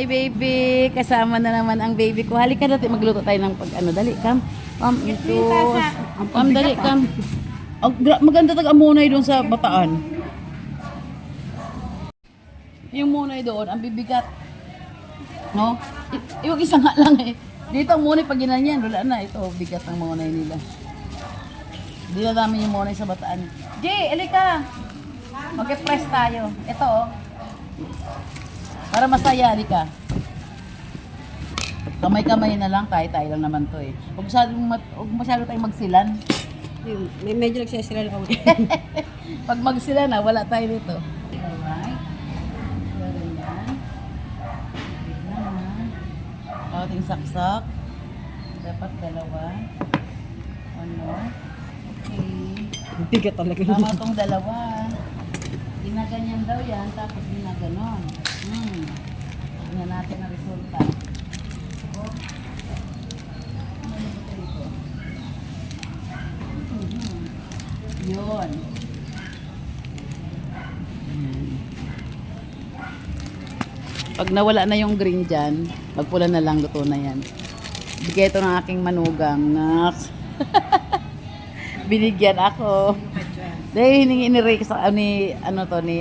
Hi baby, kasama na naman ang baby ko. Halika natin magluto tayo ng pag ano, dali kam. Ito. Dali kam. Maganda tag amunay doon sa Bataan. Yung munay doon, ang bibigat. No? Yung isa nga lang eh. Dito ang munay pag ginanyan, wala na. Ito, bigat ng munay nila. Hindi na dami yung munay sa Bataan. Jay, alika! Mag-press tayo. Ito oh. Para masaya, alika. Kamay-kamay na lang, tayo-tayo lang naman to eh. Huwag masyado tayong magsilan. May medyo nagsisilan ako. Pag magsilan na, wala tayo dito. Alright. Ganyan. Ating saksak. Dapat dalawa. One more. Okay. Hindi ka talaga. Tama tong dalawa. Ginaganyan daw yan, tapos ginaganon. Tingnan natin ang resulta. Yun. Pag nawala na yung green dyan, magpula na lang, luto na yan. Bigay ito ng aking manugang. Naks. Binigyan ako. Dahil hiningi ni Ray sa ni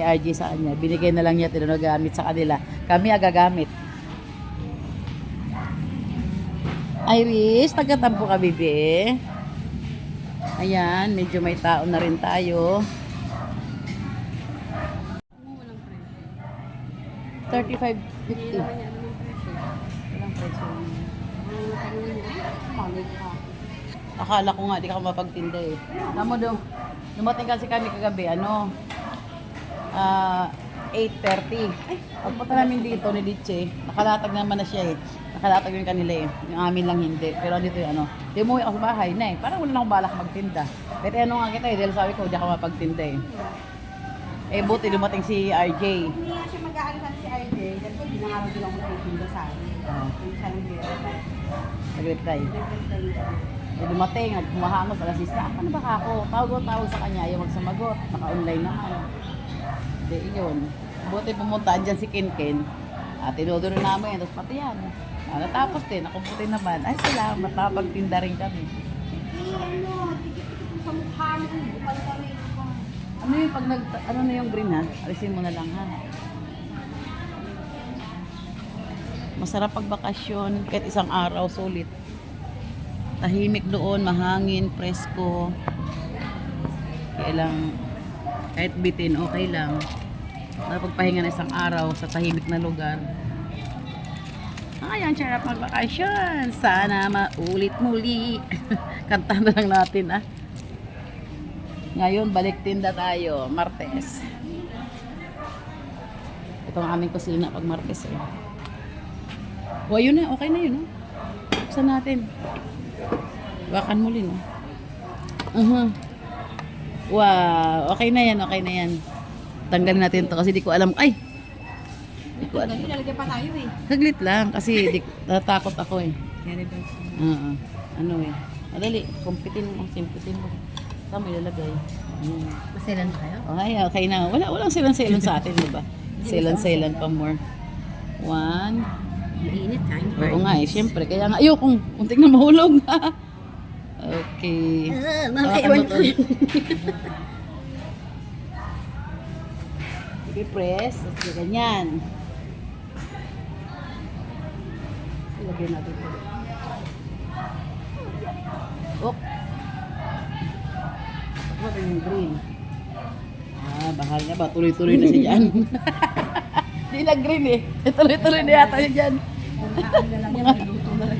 RG sa kanya. Binigay na lang niya tinagamit sa kanila. Kami agagamit. Iris, tagatampo ka, bibi. Ayan, medyo may tao na rin tayo. 35.50. Walang presyo. Akala ko nga, di ka mapagtinda eh. Tama daw, dumating kasi kami kagabi, 8:30. Pagpunta namin dito ni Diche, nakalatag naman na siya eh. Nakalatag yung kanila eh. Yung amin lang hindi. Pero dito yung di umuwi ako sa bahay na eh. Parang wala na akong balak magtinda. Kahit ano nga kita eh, dahil sabi ko, di ako mapagtinda eh. Eh buti dumating si RJ. Hindi nga siya mag-aalisan si RJ. Dahil ko, dinangaroon din ako magtitinda sa akin. Yung sa akin din. Nag-reply. Eh dumating, humahangos, alas 6 na. Ano ba ako? Tawag sa kanya, ayaw magsamagot. Naka-online naman. Hindi, yun. Buti pumuntaan dyan si Kinkin. Tinuduro namin, tapos pati yan. Natapos din, ako puti naman. Ay, salamat, napagtinda rin kami. Sa mukha mo, bukal ka rin. Ano yung pag ano na yung green ha? Alisin mo na lang ha. Masarap pag bakasyon, kahit isang araw, sulit. Tahimik doon, mahangin, presko. Kaya lang, kahit bitin, okay lang. Napagpahinga na isang araw sa tahimik na lugar. Ayan, sarap magbakasyon. Sana maulit muli. Kanta na lang natin ah. Ngayon, balik tinda tayo. Martes. Ito ang aming kusina pag Martes eh. O, yun na. Okay na yun. Buksan natin. Wakan muli no. Wow. Okay na yan. Okay na yan. Tanggalin natin to kasi di ko alam. Ay! Di ko alam. Ilalagay pa tayo eh. Saglit lang kasi natatakot ako eh. Ano eh. Madali. Kumpitin mo. Simpitin mo. Saan mo ilalagay? Masilan tayo? Okay na. Walang silan-silan sa atin, di ba? Silan-silan pa more. 1. Mainit ha? Oo nga eh. Siyempre. Kaya nga. Ayokong. Unting na mahulog. Okay. Makaiwan ko. Sige, press. Tapos ganyan. Ilagay natin ito. Oh. Ano yung green? Bahal na ba? Tuloy-tuloy na siya dyan. Di na green eh. Tuloy-tuloy na yata siya dyan.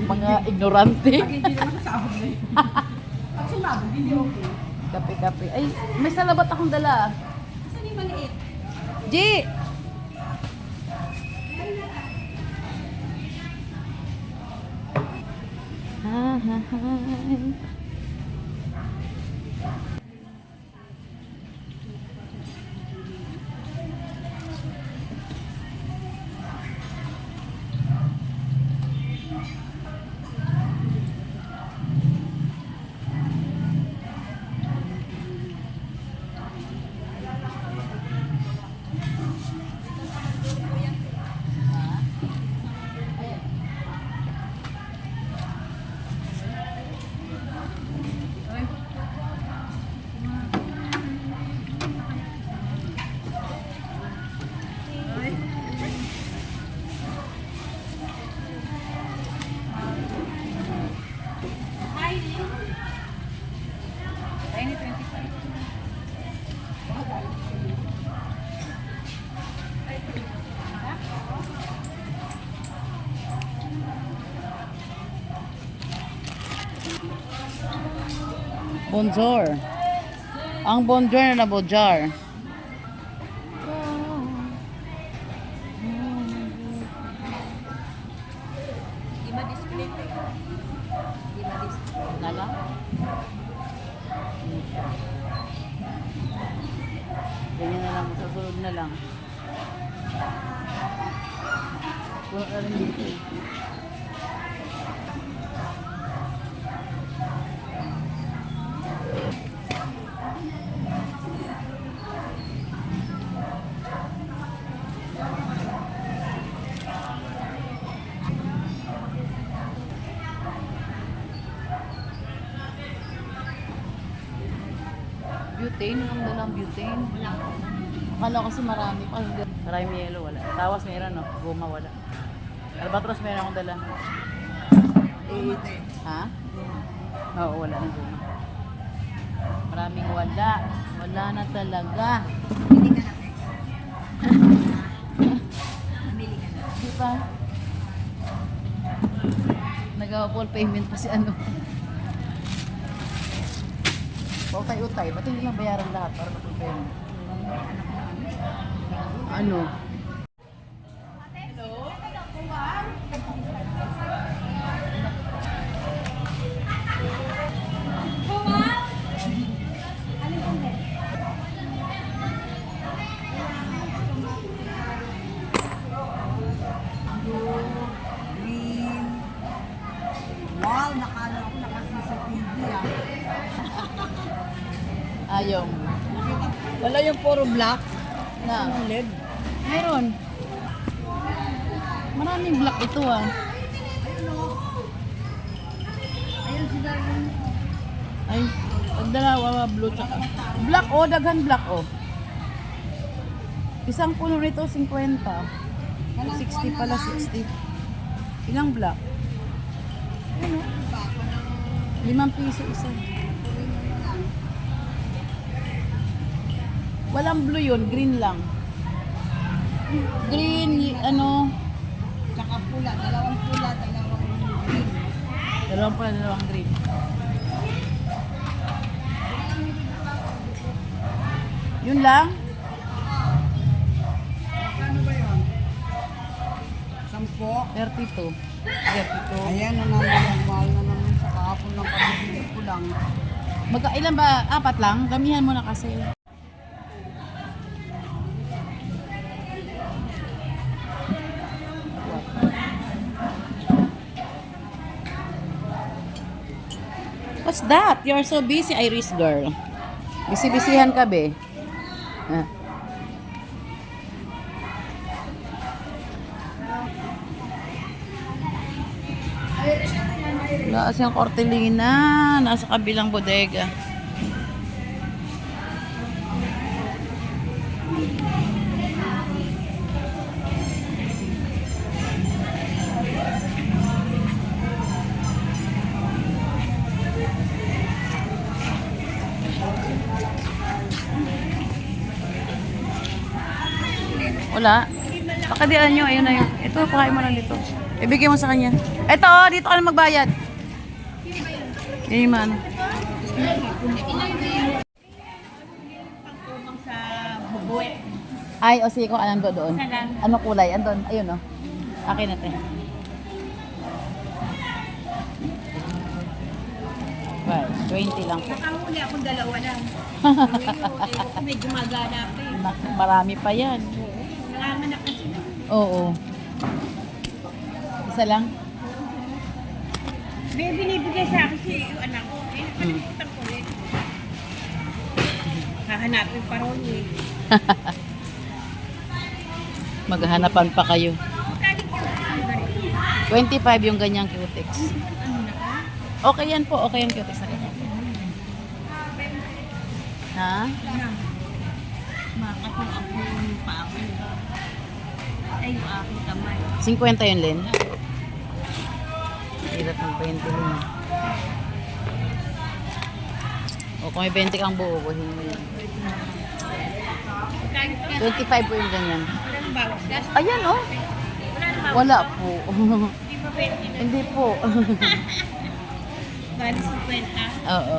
Mga ignorante. Pag hindi naman kasahog na yun. Pag sumabog, hindi okay. Kape-kape. Ay, may salabat akong dala. Asan yung maliit? G! Hi. Bonjour. Ang bonjour na bojar. Di ma-display ko eh. Di ma-display. Nala? Ganyan na lang, susunod na lang. Puno na rin dito eh. Butane, ang dalang butane. Akala kasi marami pa. Maraming yellow, wala. Tawas meron, no? Guma, wala. Albatros meron akong dala. Ha? Oo, wala na guma. Maraming wala. Wala na talaga. Hindi ka na teka. Namili ka na. Di ba? Nag-full payment pa si ano. Utay-utay. Ba't hindi lang bayaran lahat para mag-full payment? Ano? Green. Wow, nakala ko naka-CCTV ah. Ayaw. Wala yung puro black. Na. Ano LED? Meron. Maraming black ito ah. Ayun si Darwin. Ay, pagdalawa blue tsaka. Black oh, daghan black oh. Isang puno nito 50. 60 pala, 60. Ilang black? Ano? 5 piso isa. Walang blue yun, green lang. Green, ano? Tsaka pula. Dalawang green. Dalawang green. Yun lang? Magkano ba yun? 10. 32. 32. Ayan na naman ang mahal na naman sa kahapon ng pabibili ko lang. Ilan ba? 4 lang? Damihan mo na kasi. What's that? You're so busy, Iris girl. Busy-busyhan ka, be. Ah. Lakas yung kortelina. Nasa kabilang bodega. Wala. Pakadian nyo. Ayun na yun. Ito, pakain mo na dito. Ibigay mo sa kanya. Ito, oh, dito ka na magbayad. Yan yung ano. Pagtumang sa bubuet. Ay, o sige ko, anong doon? Saan? Ano kulay? Andun. Ayun, oh. Akin natin. Well, 20 lang po. Nakahuli ako dalawa lang. May gumagana pa eh. Marami pa yan. Nanganganak kasi. Oo. Isa lang? May binibigay sa akin si yung anak ko. Eh, nakalimutan ko eh. Hahanapin pa ron eh. Maghahanapan pa kayo. Magkano po? 25 yung ganyang cutex. Ano na ka? Okay yan po. Okay yung cutex na ganyan. Ha? Makatong ako yung pa ako. Ay, yung aking kamay. 50 yun, Len. Hirap ng 20 rin. O kung may 20 kang buo, buhin mo yan. Magkano to? 25 po yung ganyan. Wala nang bawas gas? Ayan, oh. Wala nang bawas Wala gas? po. Hindi pa 20 na. Hindi po. Bali 50. Oo.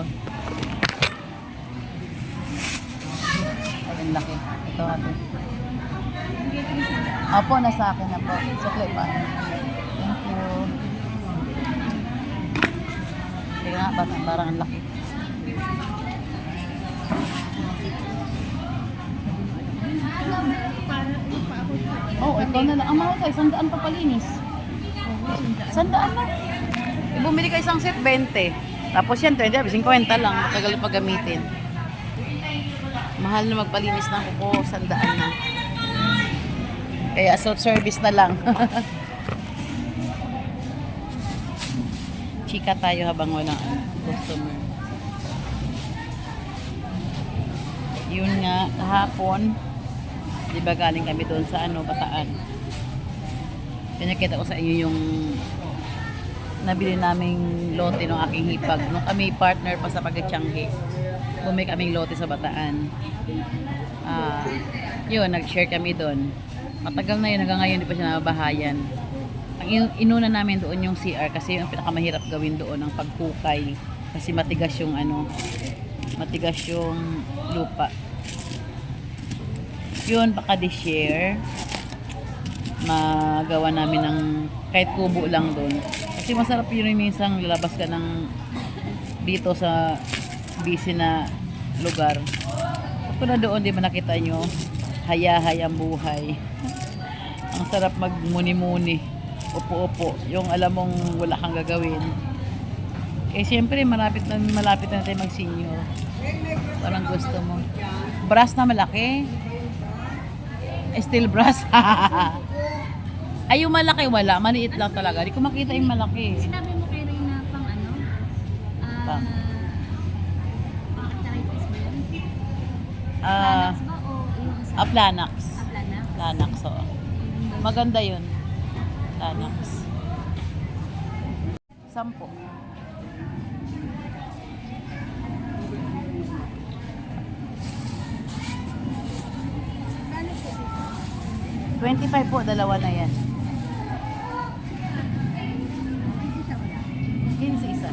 Ang laki. Ito ate. Opo, nasa akin na po. Sukli pa. Thank you. Tingnan nga, parang ang laki. Oh, ito na lang. Ang mahal kayo, 100 pa palinis. 100 na. Bumili ka isang set, 20. Tapos yan, 20, 50 lang. Matagal pa gamitin. Mahal na magpalinis ng kuko, 100 na. Kaya self-service na lang. Chika tayo habang walang customer. Yun nga, kahapon, di ba galing kami doon sa Bataan. Pinakita ko sa inyo yung nabili naming lote ng aking hipag. Nung kami partner pa sa Pagkatiangge, bumili kaming lote sa Bataan. Yun, nag-share kami doon. Matagal na yun, hanggang ngayon di pa siya nababahayan. Ang inuna namin doon yung CR kasi yung pinakamahirap gawin doon ang pagkukay. Kasi matigas yung matigas yung lupa. Yun, baka this year magawa namin ng kahit kubo lang doon. Kasi masarap yun yung minsang lalabas ka ng dito sa busy na lugar. Kung na doon, di ba nakita nyo, hayahay ang buhay. Ang sarap magmuni-muni, upo-upo, yung alam mong wala kang gagawin. Eh siyempre, malapit na tayo mag-senior. Parang gusto mo. Brass na malaki. Steel brass. Ay, yung malaki wala. Maliit lang talaga. Di ko makita yung malaki. Sinabi mo kay Reyna pang Pang? arthritis ba yun? Ah, Planax ba o yung sa Planax. Planax? Planax, oo. Maganda yun. Planax. 10. $25 po, dalawa na yan. 15 isa.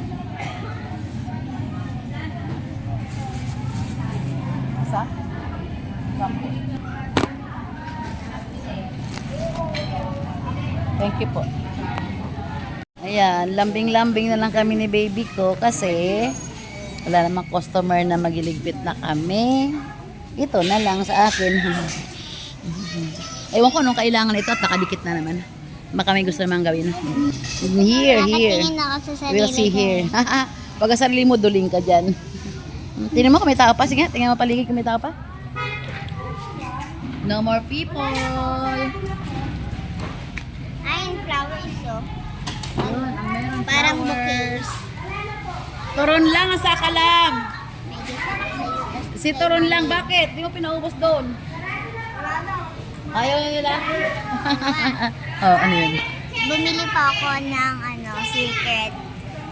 Isa? 10. Thank you po. Ayan, lambing-lambing na lang kami ni baby ko kasi wala namang customer na magiligpit na kami. Ito na lang sa akin. Ewan ko anong kailangan ito at nakadikit na naman. Baka may gusto naman gawin. Here. Nakatingin ako sa sarili We'll see ko. here. Pag sa sarili mo, duling ka dyan. Tingnan mo kung may tao pa. Sige, tingnan mo paligid kung may tao pa. No more people. Ayun, flowers oh. Yun, ang meron Parang flowers. Turon lang ang sakalam. Si Turon lang, bakit? Di mo pinaubos doon. Ayaw na nila? Oh, ano yun? Bumili pa ako ng secret.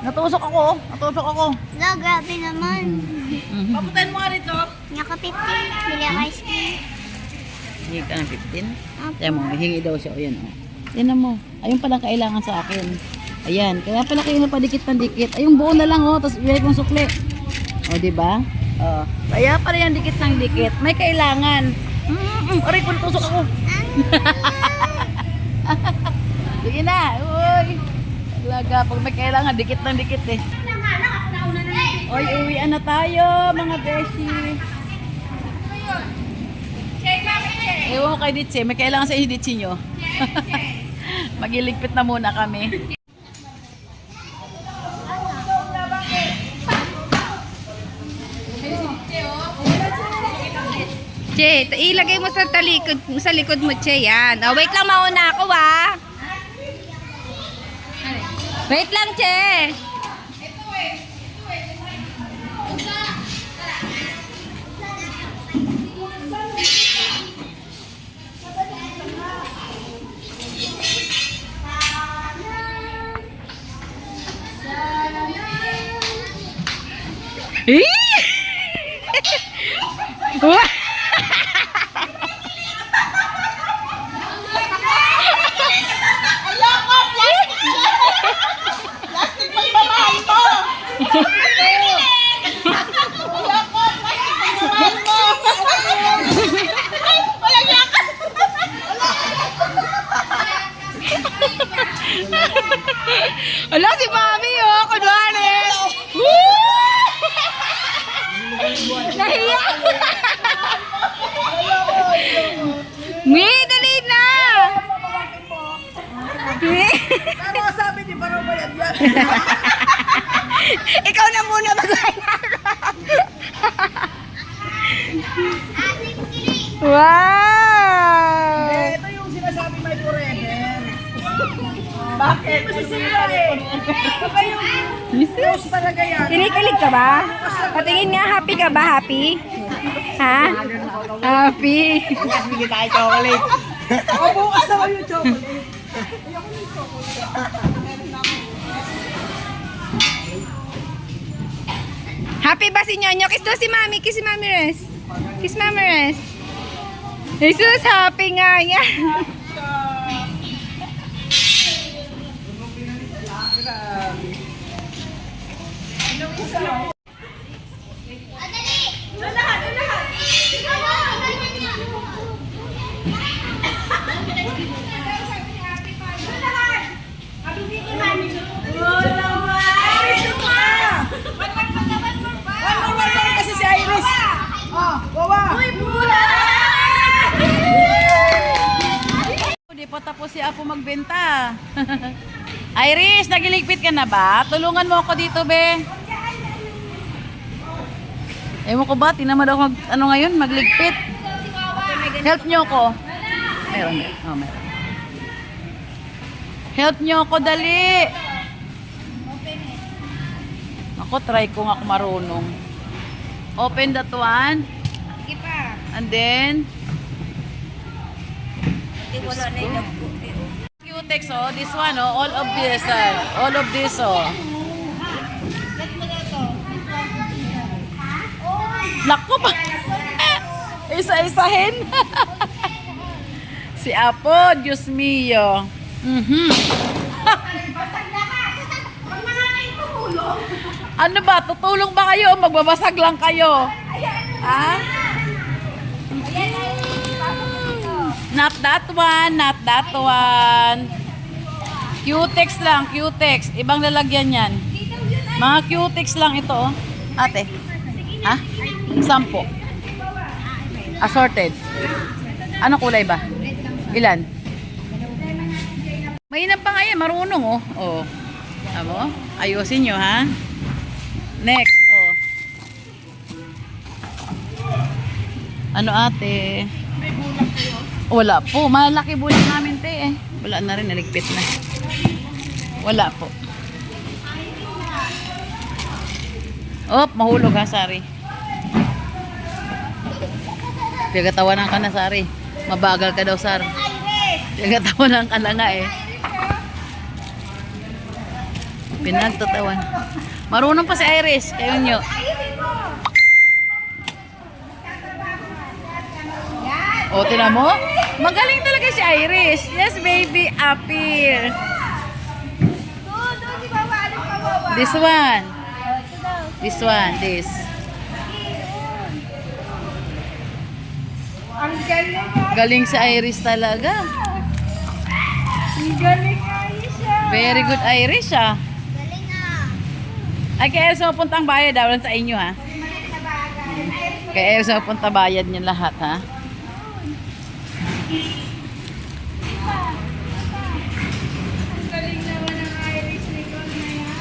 Natusok ako. La, grabe naman. Papuntahin mo nga rito. Naka 15. Bili ako ice cream. Hingi ka ng 15? Tiyan mo, hingi daw siya. O yan, o. Tiyan mo. Ayun pala kailangan sa akin. Ayan. Kaya pala kayo na padikit ng dikit. Ayun, buo na lang, o. Tapos ilay kong sukli. O, diba? O. Kaya pala yan dikit ng dikit. May kailangan. Aray ko, natusok ako. Sige na. Uy. Talaga, pag may kailangan, dikit ng dikit eh. Oy, uwian na tayo, mga beshi. Ewan ko kay Ditse, may kailangan sa inyo Ditse nyo. Magiligpit na muna kami. Che, ilagay mo sa likod mo, Che, yan. Oh, wait lang, mauna ako, ah. Wait lang, Che. Wah! Ala, si Mami, oh, kunwari. Nahiya. Mi, dali na. Mi. Pero sabi ni Baro bayad yan. Ikaw na muna Wow! Ito yung sinasabi may forever. Bakit? Masisira eh. Baka yung close talaga yan. Kinikilig ka ba? Patingin nga, happy ka ba? Happy? Ha? Happy. Bukas bigyan tayo chocolate. O bukas naman yung chocolate. Happy ba si Nyonyo? Kiss daw si Mami. Kiss si Mami Res. Kiss Mami Res. Jesus, happy nga yan. Kasi si Iris. Oh, wawa. Hindi pa tapos si Apo magbenta. Iris, nagiligpit ka na ba? Tulungan mo ako dito, be. Ewan ko ba, tinamad ako ano ngayon, magligpit. Help nyo ako. Meron. Oh, meron. Help nyo ako, dali. Ako, try ko nga kung marunong. Open that one. Sige pa. And then, Wala na yung Cutex, oh. This one, oh. All of this, all of this, oh. Naku pa. Isa-isahin. Si Apo, Diyos mio. Ano ba? Tutulong ba kayo o magbabasag lang kayo? Ha? Not that one, not that one. Cutex lang, Cutex. Ibang lalagyan yan. Mga Cutex lang ito, oh. Ate. Ha? 10. Assorted. Anong kulay ba? Ilan? Mainam pa nga yan, marunong, oh. Oh. Amo? Ayusin nyo, ha? Next, oh. Ano, ate? Wala po. Malaki bulan namin, te, eh. Wala na rin, naligpit na. Wala po. Oh, mahulog ha, Sari. Pagkatawanan ka na, Sari. Mabagal ka daw, Sar. Pagkatawanan ka na nga, eh. Pinagtatawan. Marunong pa si Iris. Kayo nyo. O, tinan mo? Magaling talaga si Iris. Yes, baby. Appear. This one. This one. This. Ang galing. Galing si Iris talaga. Ang galing Aisha. Very good Iris, ah. Galing ah. Ay, kaya Elsa mapunta ang bayad. Dawalan sa inyo, ha? Kaya Elsa mapunta bayad niya lahat, ha? Ang galing naman ng Irish Nicole na yan.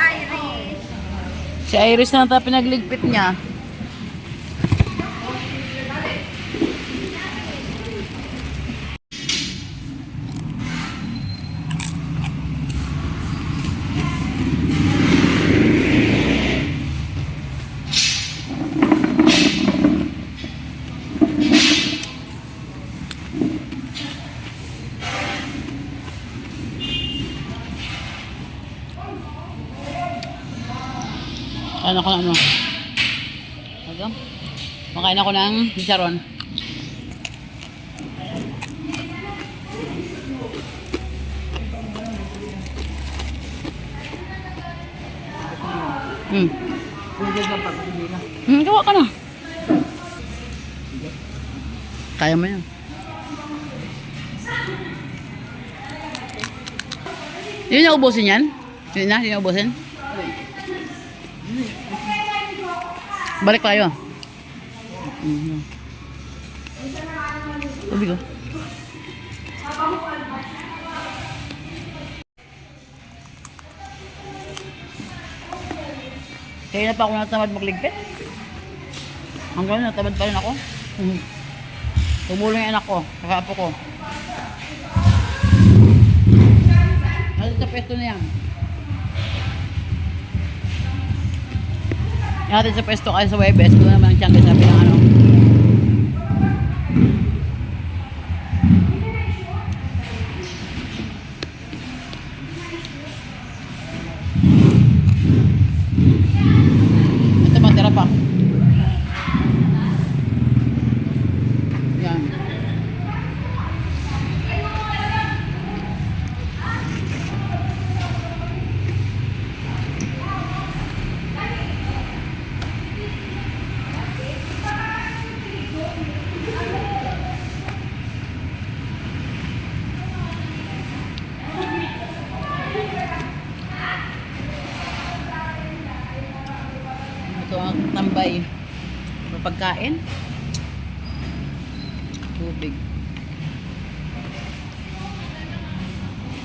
Irish. Si Iris na ata pinagligpit niya. Ano ko ano? Ano? Makain ako ng chicharon. Gawa ka na. Kaya mo yan. Hindi na ubusin yan? Hindi na ubusin? Balik tayo. Tubig ko. Kaya na pa ako natamad magligpit. Hanggang natamad pa rin ako. Tumulong yung anak ko, saka apo ko. Nasa sa pwesto na yan. Yan natin sa pwesto kayo sa Webes. Doon naman ang tiyangga sabi ng ano. Ito matira pa. Yan. Ito ang tambay. Pagkain. Tubig.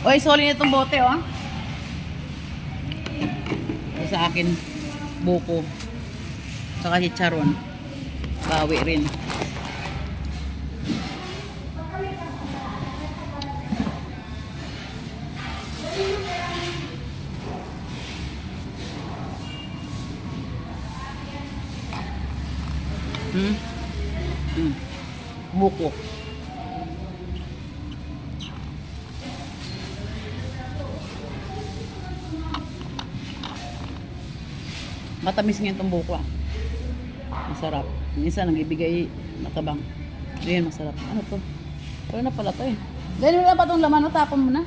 Oy, soli na itong bote, oh. Ito sa akin, buko. Saka chicharon. Bawi rin. Buko. Matamis nga itong buko, ah. Masarap. Minsan nagbibigay matabang. Ayan, masarap. Ano to? Pero na pala to eh. Dahil wala pa itong laman, no? Tapon mo na.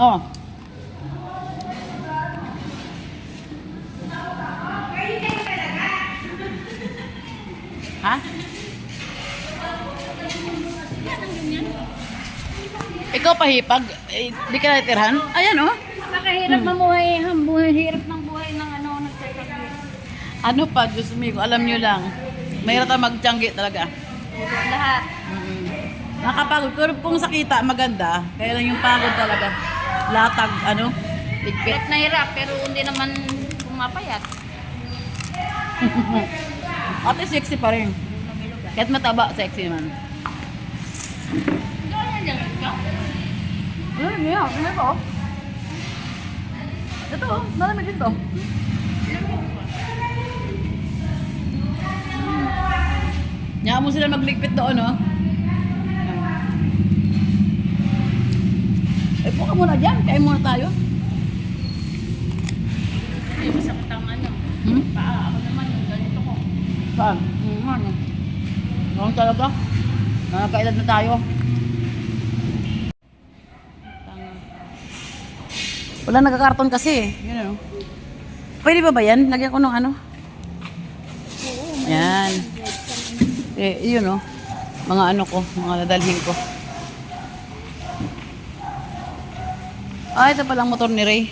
Oh. Ha? Ikaw pahipag? Eh, di ka natitirhan? Ayan, oh. Nakahirap mamuhay, hirap ng buhay ng ano, nagtatabi. Ano pa, Diyos mo, alam nyo lang. Mahirap tayo magtiyanggi talaga. Lahat. Nakapagod. Pero kung sakita, maganda. Kaya lang yung pagod talaga. Latag, ano, ligpit. Hirap na hirap, pero hindi naman pumapayat. Ate, sexy pa rin. Kahit mataba, sexy naman. Yeah, ano ito? Ito, malamig dito. Nyaka mo sila magligpit doon, no? Eh, puka muna dyan. Kain muna tayo. Hindi masakit ang ano. Ako naman, yung ganito ko. Saan? Ano? Noon talaga? Nakakaedad na tayo. Wala nagkakarton kasi. Yun ano. Pwede ba yan? Lagyan ko ng ano? Yan. Eh, yun oh. Mga ano ko, mga nadalhin ko. Ah, ito palang motor ni Ray.